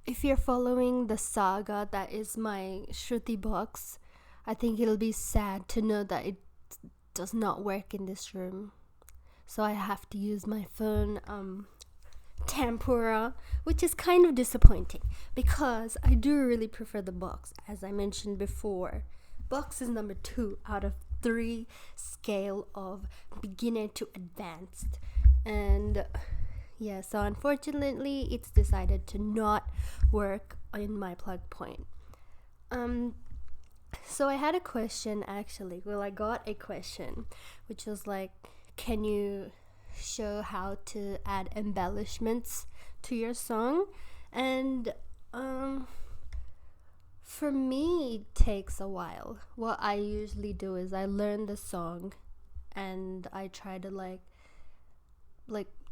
if you're following the saga that is my Shruti box, I think it'll be sad to know that it does not work in this room. So I have to use my phone tempura, which is kind of disappointing because I do really prefer the box. As I mentioned before, box is number 2 out of 3 scale of beginner to advanced. And yeah, so unfortunately it's decided to not work in my plug point. So I had a question actually. Well, I got a question which was like, can you show how to add embellishments to your song? And for me it takes a while. What I usually do is I learn the song and I try to like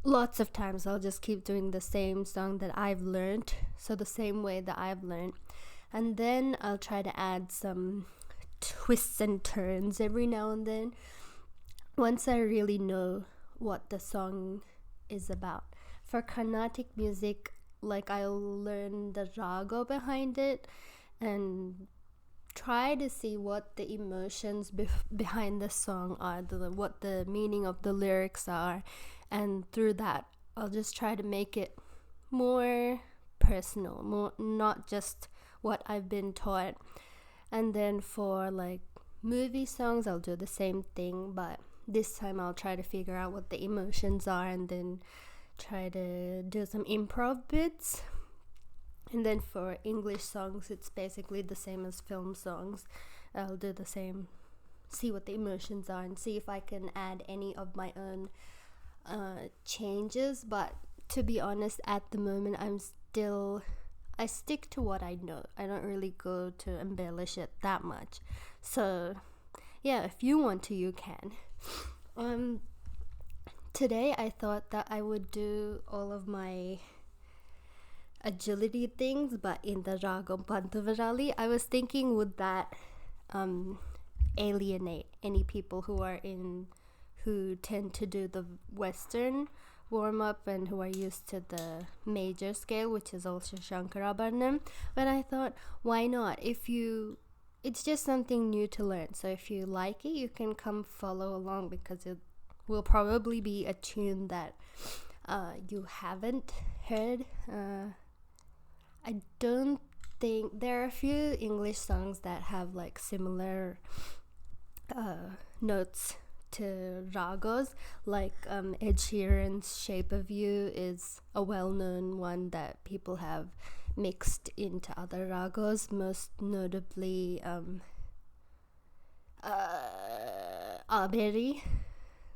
lots of times I'll just keep doing the same song that I've learned, so the same way that I've learned, and then I'll try to add some twists and turns every now and then once I really know what the song is about. For Carnatic music, like I'll learn the raga behind it and try to see what the emotions behind the song are, what the meaning of the lyrics are, and through that I'll just try to make it more personal, more not just what I've been taught. And then for like movie songs I'll do the same thing, but this time I'll try to figure out what the emotions are and then try to do some improv bits. And then for English songs it's basically the same as film songs. I'll do the same, see what the emotions are and see if I can add any of my own changes. But to be honest, at the moment I stick to what I know. I don't really go to embellish it that much. So yeah, if you want to, you can. Today I thought that I would do all of my agility things, but in the ragam Pantavarali. I was thinking, would that alienate any people who tend to do the Western warm up and who are used to the major scale, which is also Shankarabarnam. But I thought, why not? It's just something new to learn. So if you like it, you can come follow along because it will probably be a tune that you haven't heard. I don't think there are a few English songs that have like similar notes to ragas, like Ed Sheeran's Shape of You is a well-known one that people have mixed into other ragas, most notably Aberi.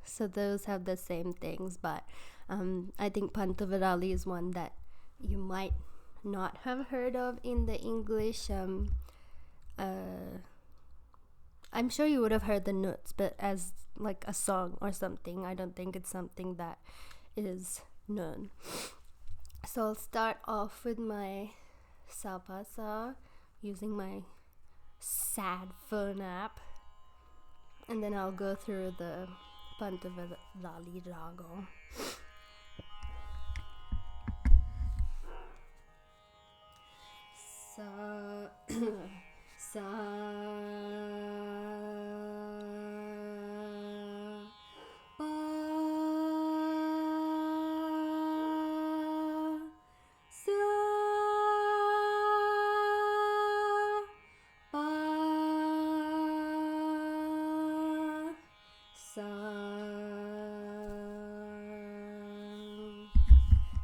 So those have the same things, but I think Pantavarali is one that you might not have heard of in the English. I'm sure you would have heard the notes, but as like a song or something, I don't think it's something that is known. So I'll start off with my Sapasa using my sad phone app, and then I'll go through the Pantavarali raga. Sa pa sa pa sa.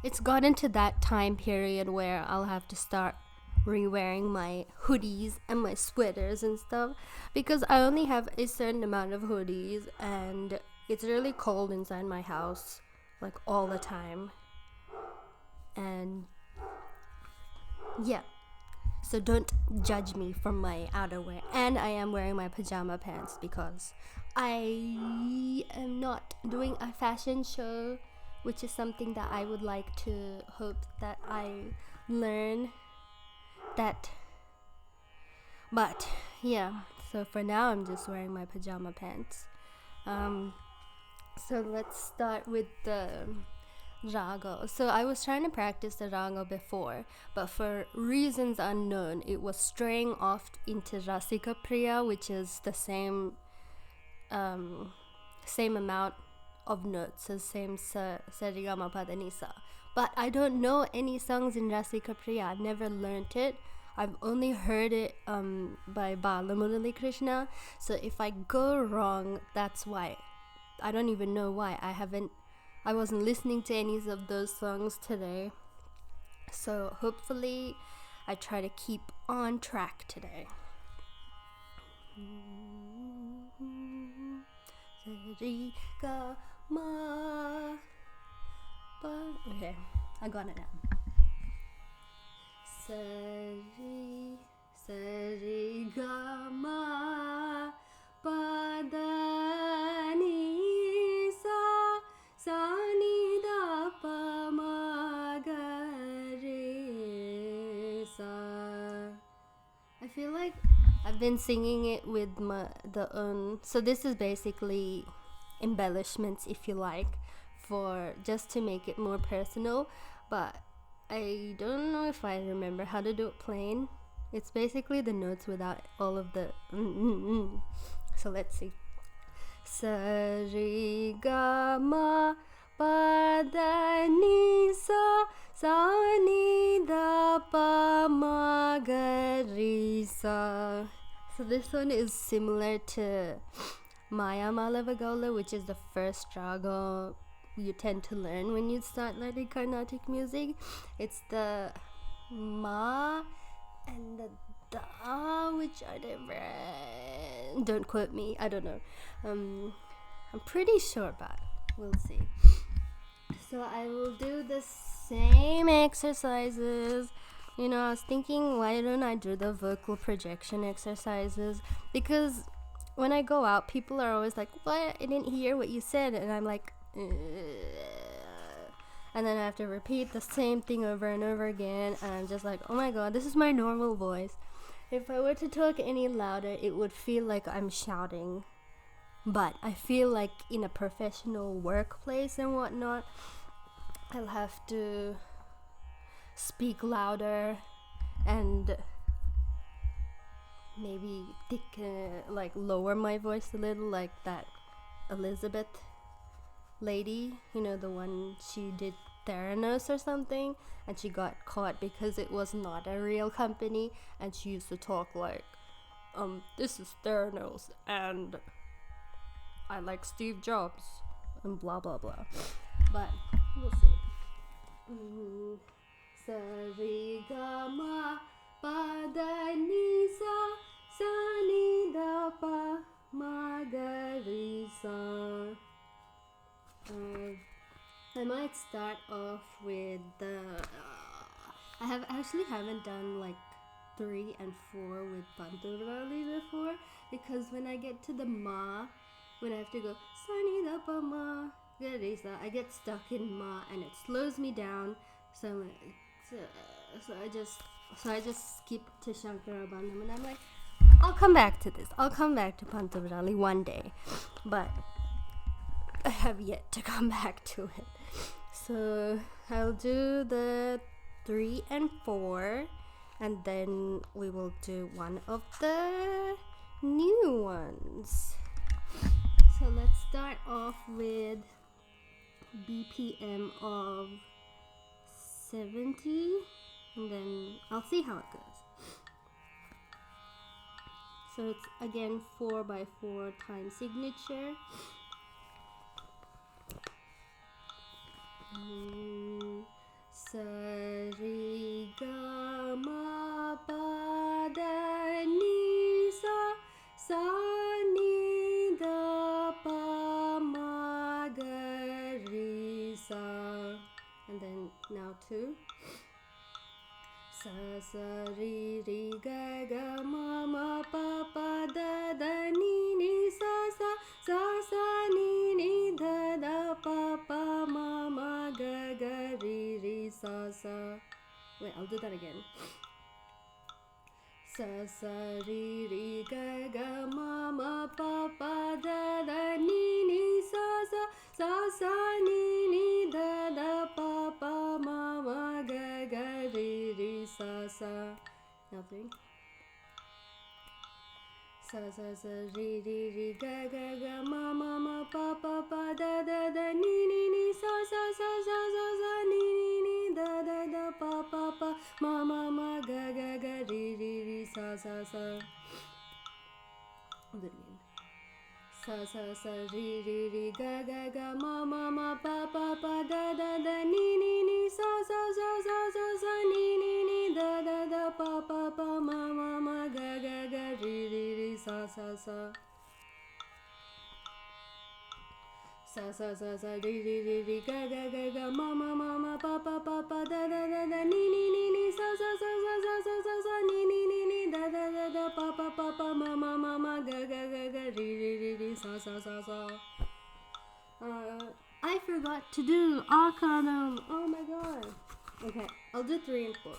It's gotten to that time period where I'll have to start re-wearing my hoodies and my sweaters and stuff because I only have a certain amount of hoodies and it's really cold inside my house like all the time. And yeah, so don't judge me from my outerwear. And I am wearing my pajama pants because I am not doing a fashion show, which is something that I would like to hope that I learn that. But yeah, so for now I'm just wearing my pajama pants. So let's start with the raga. So I was trying to practice the raga before, but for reasons unknown, it was straying off into Rasika Priya, which is the same amount of notes as same sa re ga ma pa da ni sa. But I don't know any songs in Rasika Priya. I've never learnt it. I've only heard it by Balamurali Krishna. So if I go wrong, that's why. I don't even know why. I wasn't listening to any of those songs today. So hopefully I try to keep on track today. Okay, I got it now. Sari ga ma pa da ni sa ni da pa ma ga re sa. I feel like I've been singing it with so this is basically embellishments, if you like, for just to make it more personal, but I don't know if I remember how to do it plain. It's basically the notes without all of the So let's see. Sa re ga ma pa da ni sa ni da pa ma ga re sa. So this one is similar to Maya Malavagala, which is the first raga you tend to learn when you start learning Carnatic music. It's the ma and the da, which are different. Don't quote me, I don't know. I'm pretty sure, but we'll see. So I will do the same exercises. You know, I was thinking, why don't I do the vocal projection exercises? Because when I go out, people are always like, what? I didn't hear what you said. And I'm like, and then I have to repeat the same thing over and over again, and I'm just like, oh my god, this is my normal voice. If I were to talk any louder, it would feel like I'm shouting. But I feel like in a professional workplace and whatnot, I'll have to speak louder and maybe like lower my voice a little, like that Elizabeth lady, you know, the one she did Theranos or something, and she got caught because it was not a real company, and she used to talk like, this is Theranos and I like Steve Jobs and blah blah blah. But we'll see. Sa re ga ma pa da ni sa ni da pa ma ga re sa. I might start off with the I haven't done like 3 and 4 with Panturali before, because when I get to the ma, when I have to go sa ni da pa ma ga re sa, I get stuck in ma and it slows me down. So I just skip to Shankarabandham, and I'm like, I'll come back to this. I'll come back to Panturali one day, but I have yet to come back to it. So I'll do the 3 and 4, and then we will do one of the new ones. So let's start off with BPM of 70, and then I'll see how it goes. So it's again 4x4 time signature. Sa re ga ma pa da ni sa ni da pa ma ga re sa, and then now 2. Sa re ga ma pa da ni sa ni da pa ma ga re sa. Wait, I'll do that again. Sa re ga ma pa da ni sa ni da Now 3. Sa sa sa re re re ga ga ga ma ma ma pa pa pa da da da ni ni ni sa sa sa sa sa sa ni ni ni da da da pa pa pa ma ma ma ga ga ga re re re sa sa sa. Sa sa sa re re re ga ga ga ma ma ma pa pa pa da da da ni ni ni sa sa sa sa sa sa ni ni ni da da da pa pa pa ma ma ma ga ga ga re re re sa sa sa. Sa sa sa sa re re re re ga ga ga ga ma ma ma ma pa pa pa pa da da da da ni ni ni ni sa sa sa sa sa sa sa sa ni ni ni ni da da da da pa pa pa pa ma ma ma ma ga ga ga ga re re re re sa sa sa sa. I forgot to do alapana. Oh my god. Okay, I'll do 3 and 4.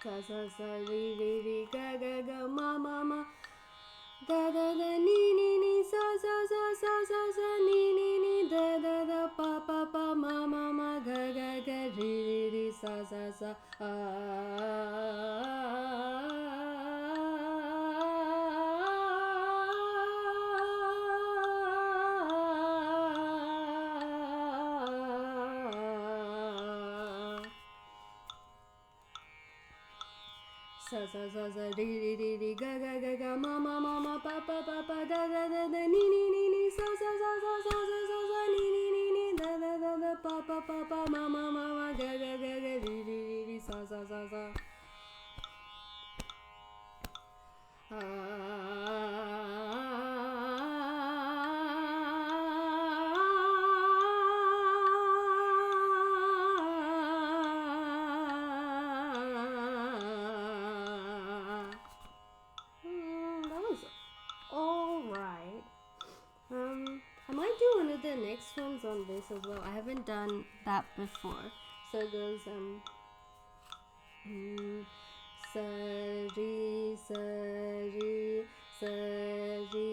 Sa sa sa re re re ga ga ga ma ma ma da da da ni ni ni sa sa sa sa sa sa ni ni ni da da da pa pa pa ma ma ma ga ga ga re re re sa sa sa. Sa sa sa sa re re re re ga ga ga ga ma ma ma ma pa pa pa pa da da da da ni ni ni ni sa sa sa sa sa sa sa sa ni ni ni ni da da da da pa pa pa pa ma ma ma ma ga ga ga ga re re re re sa sa sa sa. I might do one of the next ones on this as well. I haven't done that before. So it goes sa re sa re sa re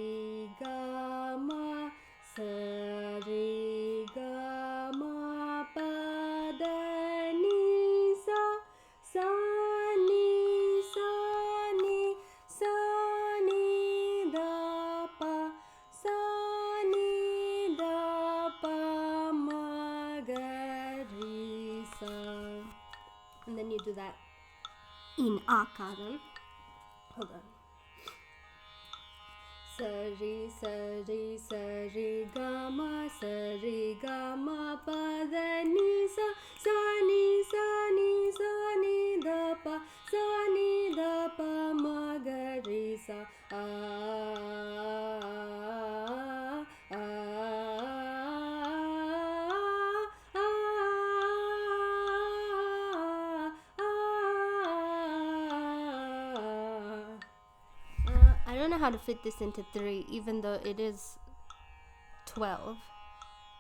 ga ma sa re ga ma pa da ni sa sa ni sa ni sa ni da pa sa ni da pa ma ga re sa. And then you do that in akaran. Hold on. Sa re ga ma pa da ni sa sa ni sa ni sa ni da pa ma ga re sa. I don't know how to fit this into 3, even though it is 12.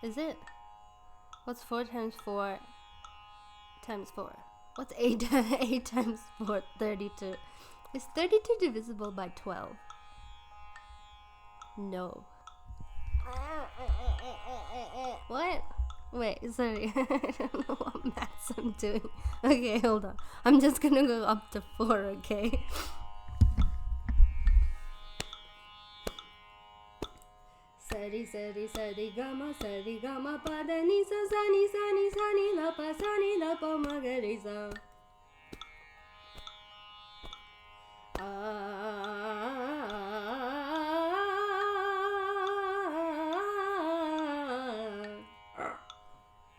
Is it? What's 4 times 4 times 4? What's 8 8 times 4? 32. Is 32 divisible by 12? No. What? Wait, sorry. I don't know what maths I'm doing. Okay, hold on. I'm just gonna go up to 4, okay? Sa re ga ma pa da ni sa sa ni sa ni sa ni da pa ma ga re sa.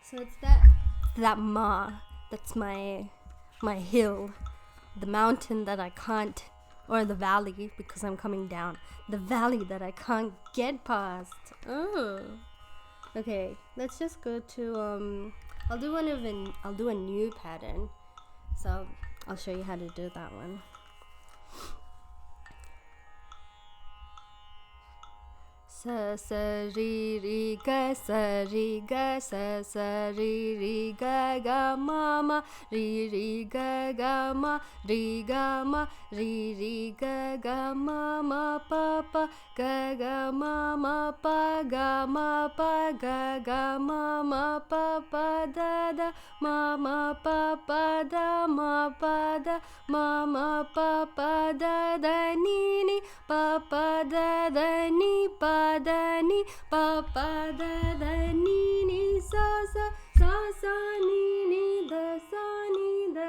So it's that ma, that's my hill, the mountain that I can't, or the valley, because I'm coming down, the valley that I can't get past. Oh, okay, let's just go to I'll do a new pattern, so I'll show you how to do that one. sa sa ri ga sa ri ga ma ma ri ga ma ri ga ma ri ga ma ma pa ga ma pa ga ma pa da ma pa da ma pa da ni pa da ni pa da ni sa ni da sa ni da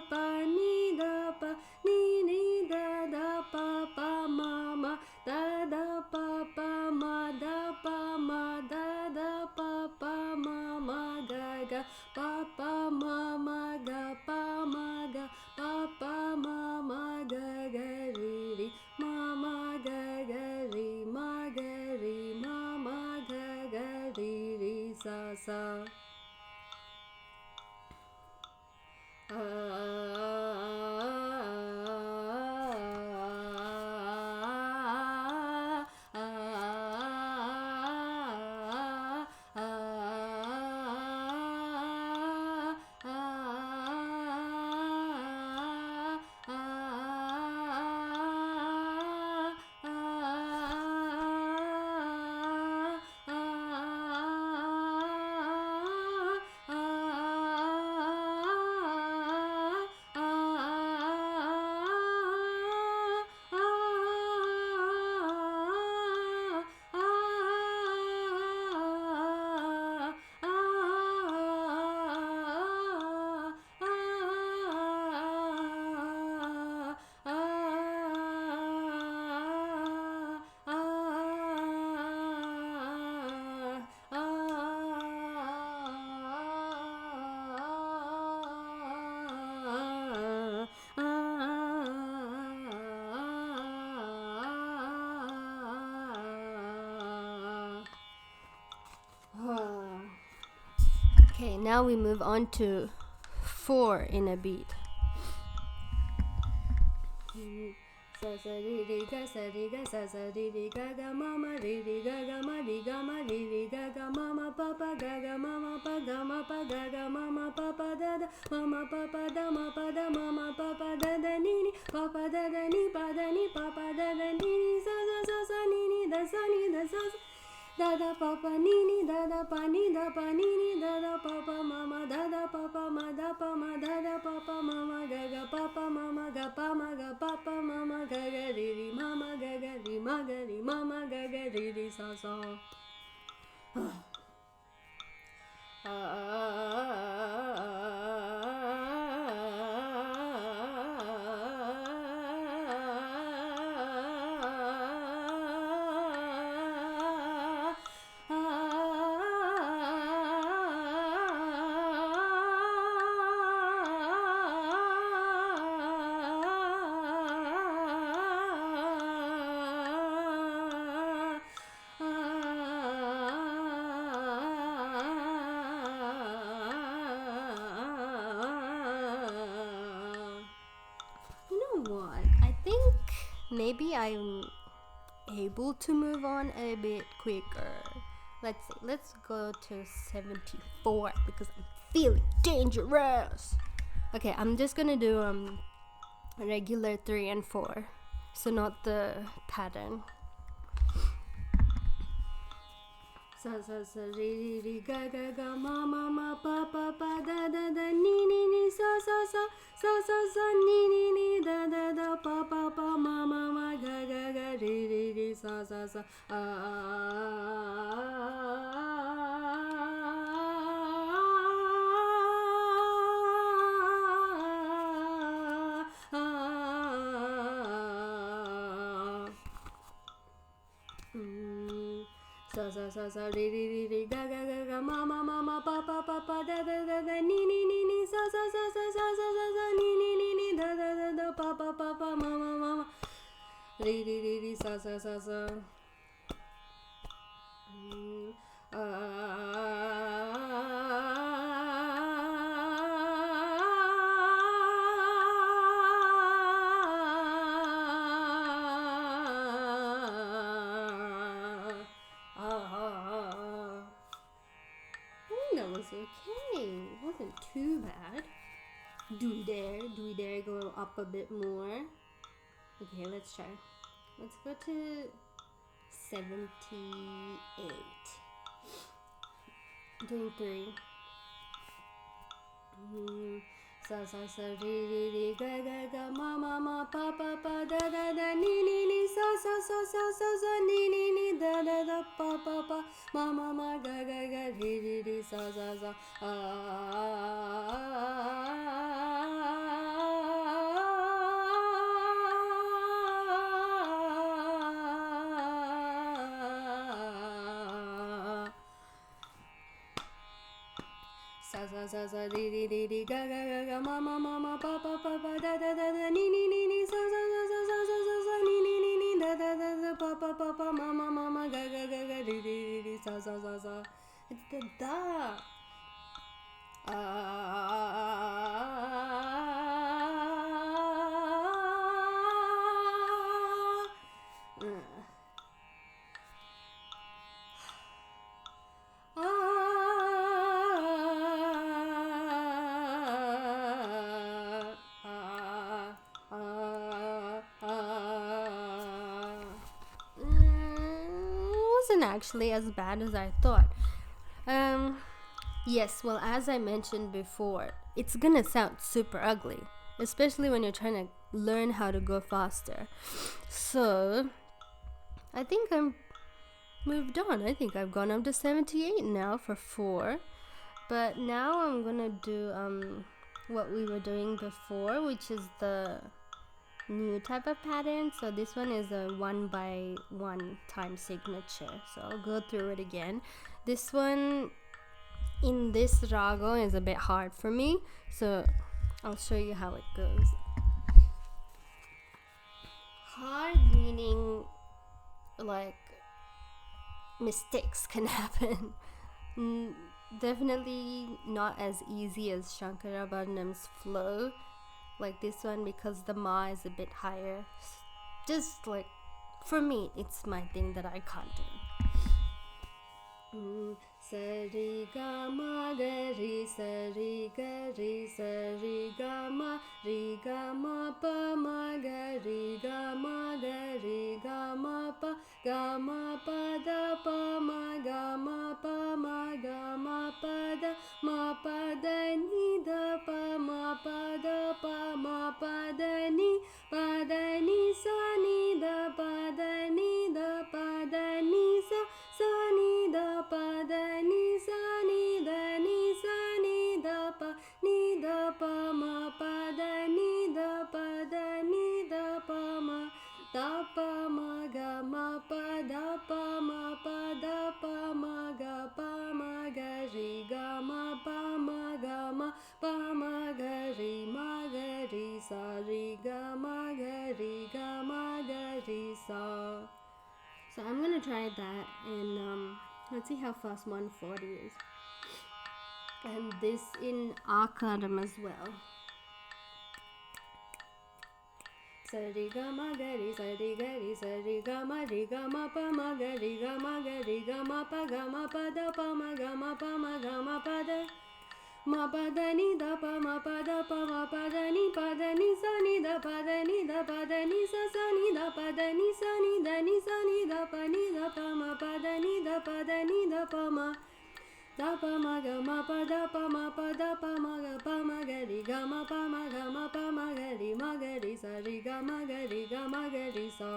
pa ni da pa ni da pa ma da pa ma da pa ma ga pa ma ga pa ma ga ri ma ga ri ma ga ri sa Okay, now we move on to 4 in a beat. Sa sa ri ga sa ri ga sa sa ri ga ma ma ri ga ma ri ga ma ma pa ga ma ma pa ga ma ga ma ma pa da ma ma pa da ma pa da ni pa da ni pa da ni sa ni da sa da pa ni da pa ni da pa ma da pa ma da pa ma ma ga pa ma ga pa ma ga ri ma ga ri ma ga ri sa what? I think maybe I'm able to move on a bit quicker. Let's see. Let's go to 74 because I'm feeling dangerous. Okay, I'm just gonna do regular 3 and 4, so not the pattern. Sa ri ga ma pa da ni sa ni da pa ma ga ri sa sa ri ga ma pa da ni sa ni da pa ma ri sa okay. Wasn't too bad. Do we dare go up a bit more? Okay, let's try. Let's go to 78. Doing 3. Sa sa sa re re re ga ga ga ma ma ma pa pa pa da da da ni ni ni sa sa sa sa sa sa ni ni ni da da da pa pa pa ma ma ma ga ga ga re re re sa sa sa sa sa sa sa re re re re ga ga ga ga ma ma ma ma pa pa pa pa da da da da ni ni ni ni sa sa sa sa sa sa sa sa ni ni ni ni da da da da pa pa pa pa ma ma ma ma ga ga ga ga re re re re sa sa sa sa. It's the da. Wasn't actually as bad as I thought. Yes, well, as I mentioned before, it's gonna sound super ugly, especially when you're trying to learn how to go faster. So I think I'm moved on. I think I've gone up to 78 now for 4. But now I'm gonna do what we were doing before, which is the new type of pattern. So this one is a 1x1 time signature. So I'll go through it again. This one in this raga is a bit hard for me, so I'll show you how it goes. Hard meaning like mistakes can happen. Definitely not as easy as Shankarabharanam's flow like this one, because the ma is a bit higher. Just like, for me, it's my thing that I can't do. Sari ga ma ga ri sari ga ri sari ga ma pa ma ga ri ga ma pa da pa ma pa ma pa da ni da pa ma pa da ni sa ni da pa da ni sa ni da pa da ni sa ni da pa ma pa da ni da pa ma da pa ma ga ma pa da pa ma ga pa ma ga ri ga ma pa ma ga ri sa ri ga ma ga ri sa. So I'm gonna try that, and let's see how fast 140 is. And this in Akaram as well. Sari ga ma ga ri sari ga ma pa ma ga pa da pa ma ga pa da ma pa da ni da pa ma pa da ni sa ni da pa da ni sa ni da pa da ni sa ni da pa ma pa da ni da pa ma da pa ma ga ma pa da pa ma ga pa ma ga ri ga ma pa ma ga ri sa ri ga ma ga ri sa.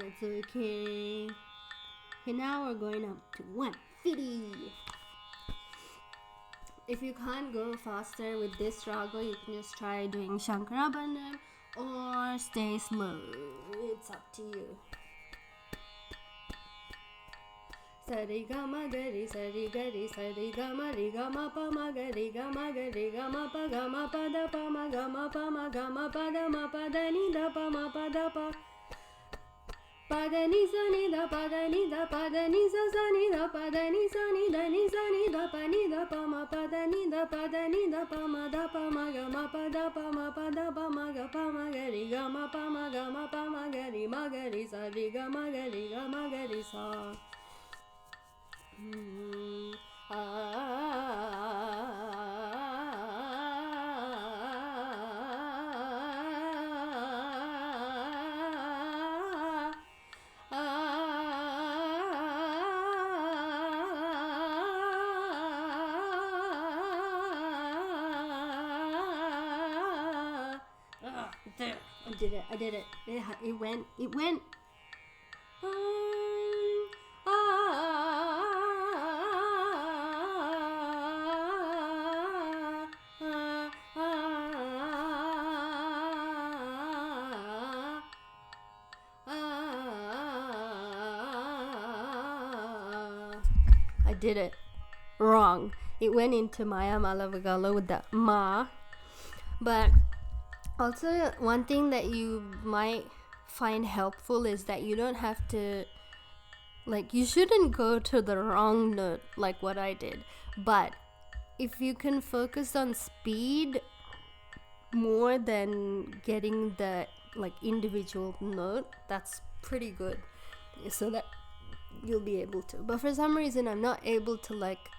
It's okay. Okay, now we're going up to 150. If you can't go faster with this raga, you can just try doing Shankarabharanam or stay slow. It's up to you. Sari gama gari sari gari sari gama ri gama pa ma gari gama pa da pa ma gama pa da ma pa da ni da pa ma pa da pa pa da ni sa ni da pa da ni da pa da ni sa ni da pa da ni sa ni da pa ni da pa ma pa da ni da pa ma da pa ma gama pa da pa ma ga pa ma gari gama pa ma gari sari gama gari sa. I did it. It went. I did it wrong. It went into Maya Malavagala with the ma. But also, one thing that you might find helpful is that you don't have to, like, you shouldn't go to the wrong note like what I did. But if you can focus on speed more than getting the like individual note, that's pretty good, so that you'll be able to. But for some reason I'm not able to like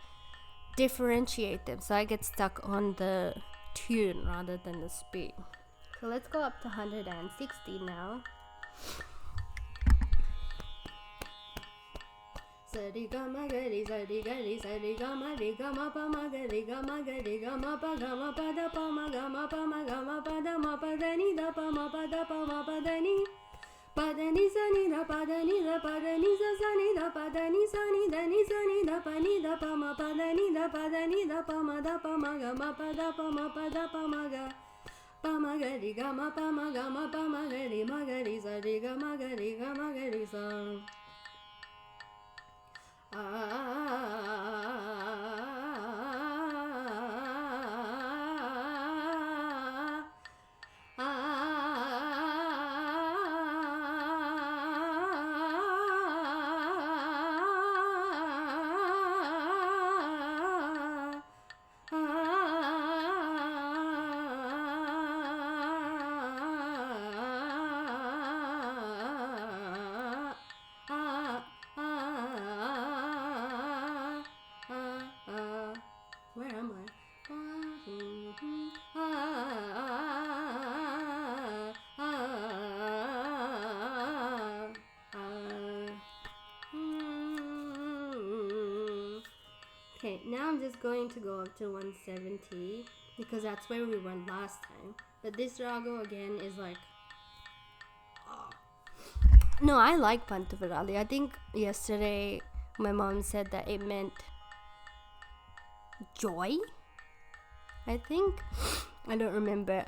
differentiate them, so I get stuck on the tune rather than the speed. So let's go up to 160 now. Sari gama gari sari gari sari gama ri gama pa ma gari gama pa da pa ma gama pa da ma pa da ni da pa ma pa da ni pa da ni sa ni da pa da ni sa ni da pa da ni sa ni da pa ni da pa ma pa da ni da pa ma da pa ma gama pa da pa ma ga pa ma gari gama pa ma gari sari gama gari sa. Where am I? Okay, now I'm just going to go up to 170 because that's where we were last time. But this raga again is like, no, I like Pantavarali. I think yesterday my mom said that it meant joy, I think. I don't remember.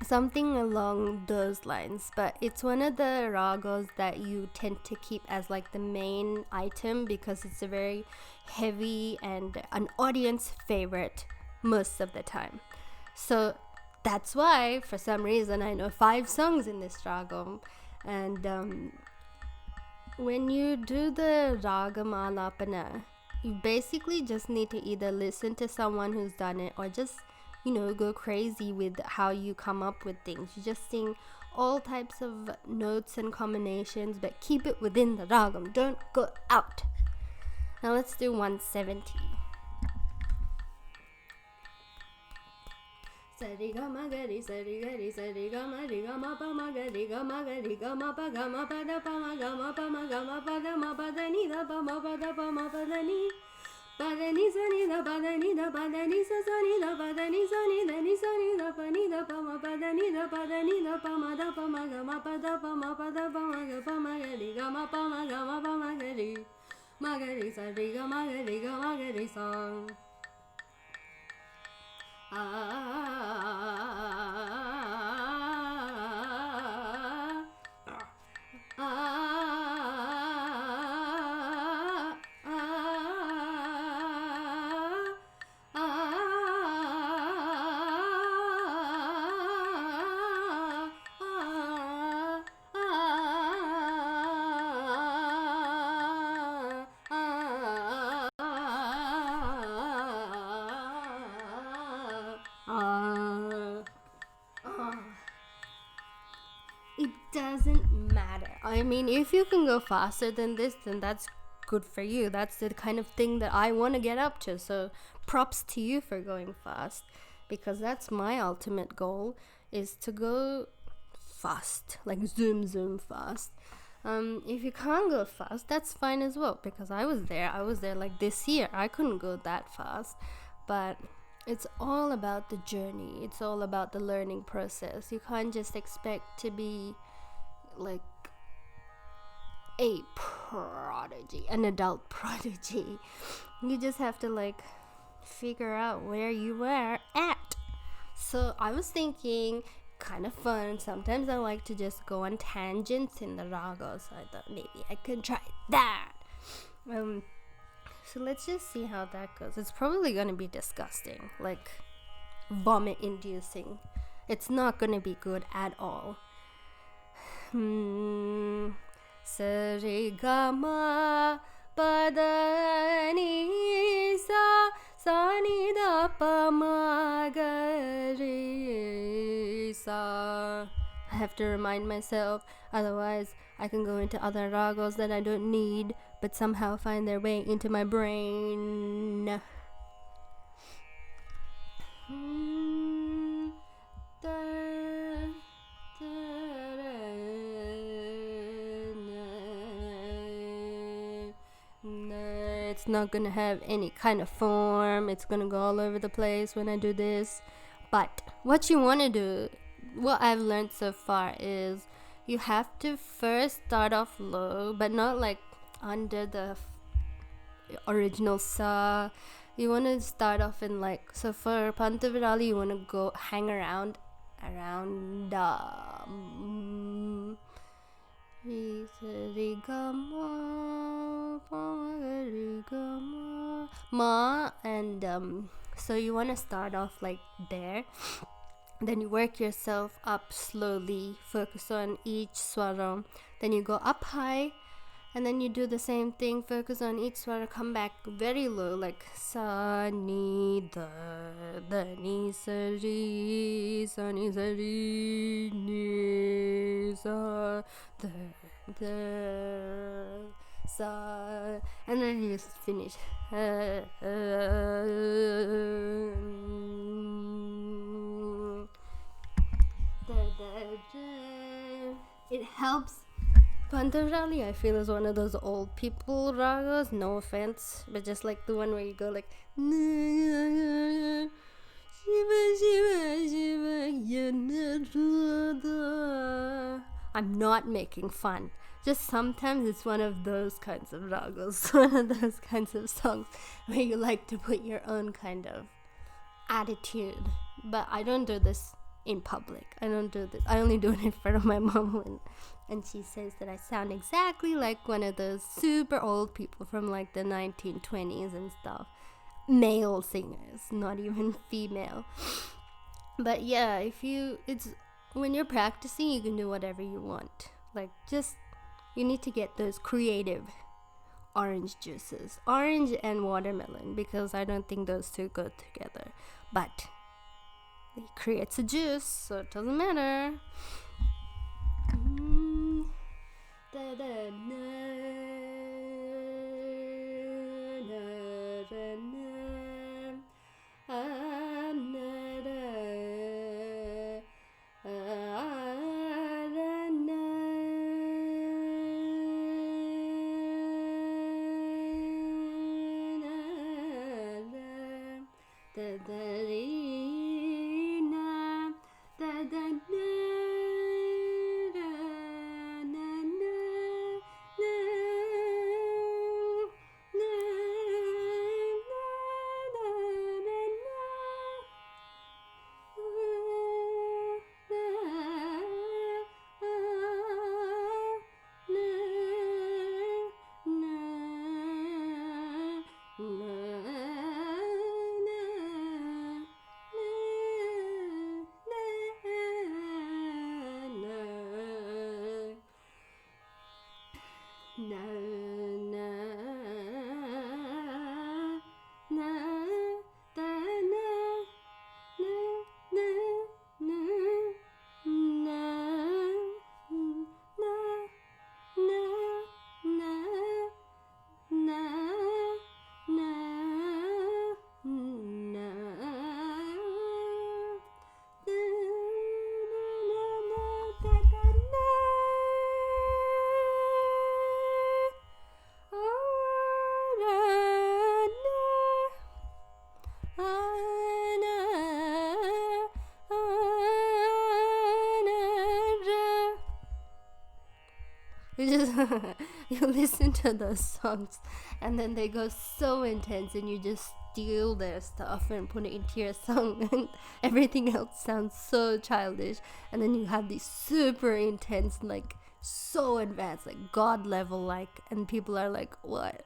Something along those lines. But it's one of the ragas that you tend to keep as like the main item because it's a very heavy and an audience favorite most of the time. So that's why for some reason I know 5 songs in this raga. And when you do the ragam alapana, you basically just need to either listen to someone who's done it or just, go crazy with how you come up with things. You just sing all types of notes and combinations, but keep it within the ragam. Don't go out. Now let's do 170. Sari gama gari sari gari sari gama ri gama pa ma gari gama pa da pa ma gama pa da ma pa da ni da pa ma pa da ni pa da ni sa ni da pa da ni sa sa ni da pa da ni sa ni da pa ni da pa ma pa da ni da pa ma da pa ma gama pa da pa ma ga pa ma gari gama pa ma gari sari gama gari song. I mean, if you can go faster than this, then that's good for you. That's the kind of thing that I want to get up to. So props to you for going fast, because that's my ultimate goal, is to go fast, like zoom fast. If you can't go fast, that's fine as well, because I was there like this year. I couldn't go that fast, but it's all about the journey. It's all about the learning process. You can't just expect to be like a prodigy, an adult prodigy. You just have to like figure out where you were at. So I was thinking, kind of fun. Sometimes I like to just go on tangents in the raga, so I thought maybe I could try that. So let's just see how that goes. It's probably gonna be disgusting, like vomit inducing. It's not gonna be good at all. Sarigama padani sa sani da pa ma ga re sa. I have to remind myself, otherwise I can go into other ragas that I don't need but somehow find their way into my brain. It's not gonna have any kind of form. It's gonna go all over the place when I do this. But what you want to do, what I've learned so far, is you have to first start off low, but not like under the original sa. You want to start off in like, so for Pantavirali you want to go hang around ma, and so you want to start off like there. Then you work yourself up slowly, focus on each swara. Then you go up high, and then you do the same thing, focus on each swara, come back very low, like sa ni da ni sa ri ni sa da sa, and then you just finish. It helps. Pantarali, I feel, is one of those old people ragas. No offense, but just like the one where you go like I'm not making fun. Just sometimes it's one of those kinds of ragas, one of those kinds of songs where you like to put your own kind of attitude. But I don't do this in public. I don't do this. I only do it in front of my mom, and she says that I sound exactly like one of those super old people from like the 1920s and stuff. Male singers, not even female. But yeah, it's when you're practicing, you can do whatever you want. Like, just, you need to get those creative orange juices, orange and watermelon, because I don't think those two go together. But it creates a juice, so it doesn't matter. You just you listen to those songs, and then they go so intense, and you just steal their stuff and put it into your song, and everything else sounds so childish. And then you have these super intense, like so advanced, like god level, like, and people are like, what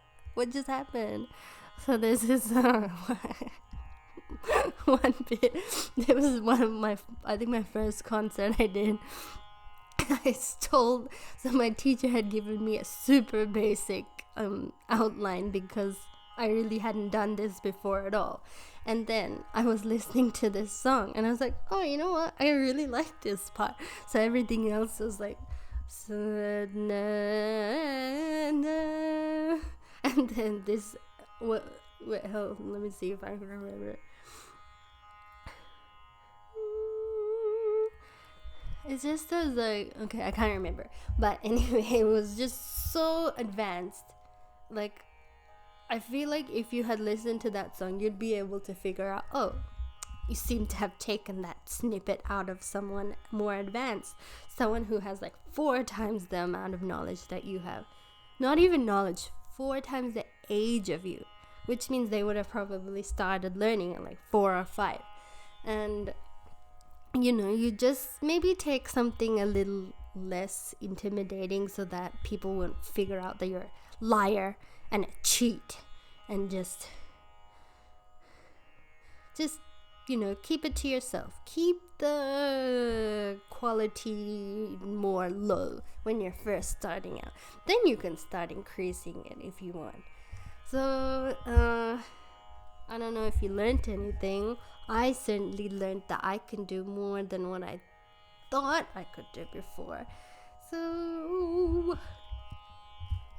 just happened? So this is one bit. It was one of my, I think my first concert I did. I stole, so my teacher had given me a super basic outline because I really hadn't done this before at all. And then I was listening to this song and I was like, oh, you know what, I really like this part. So everything else was like, and then this, wait, hold, let me see if I can remember. It's just as like, okay, I can't remember, but anyway, it was just so advanced. Like, I feel like if you had listened to that song, you'd be able to figure out, oh, you seem to have taken that snippet out of someone more advanced, someone who has like 4 times the amount of knowledge that you have. Not even knowledge, 4 times the age of you, which means they would have probably started learning at like 4 or 5. And you know, you just maybe take something a little less intimidating so that people won't figure out that you're a liar and a cheat, and just you know, keep it to yourself. Keep the quality more low when you're first starting out. Then you can start increasing it if you want. So I don't know if you learned anything. I certainly learned that I can do more than what I thought I could do before. So,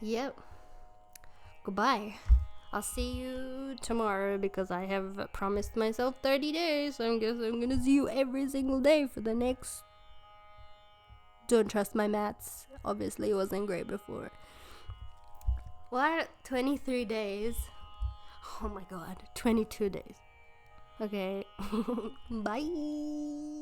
yep. Goodbye. I'll see you tomorrow because I have promised myself 30 days. So I guess I'm gonna see you every single day for the next... Don't trust my maths. Obviously, it wasn't great before. What? 23 days? Oh my god. 22 days. Okay. Bye.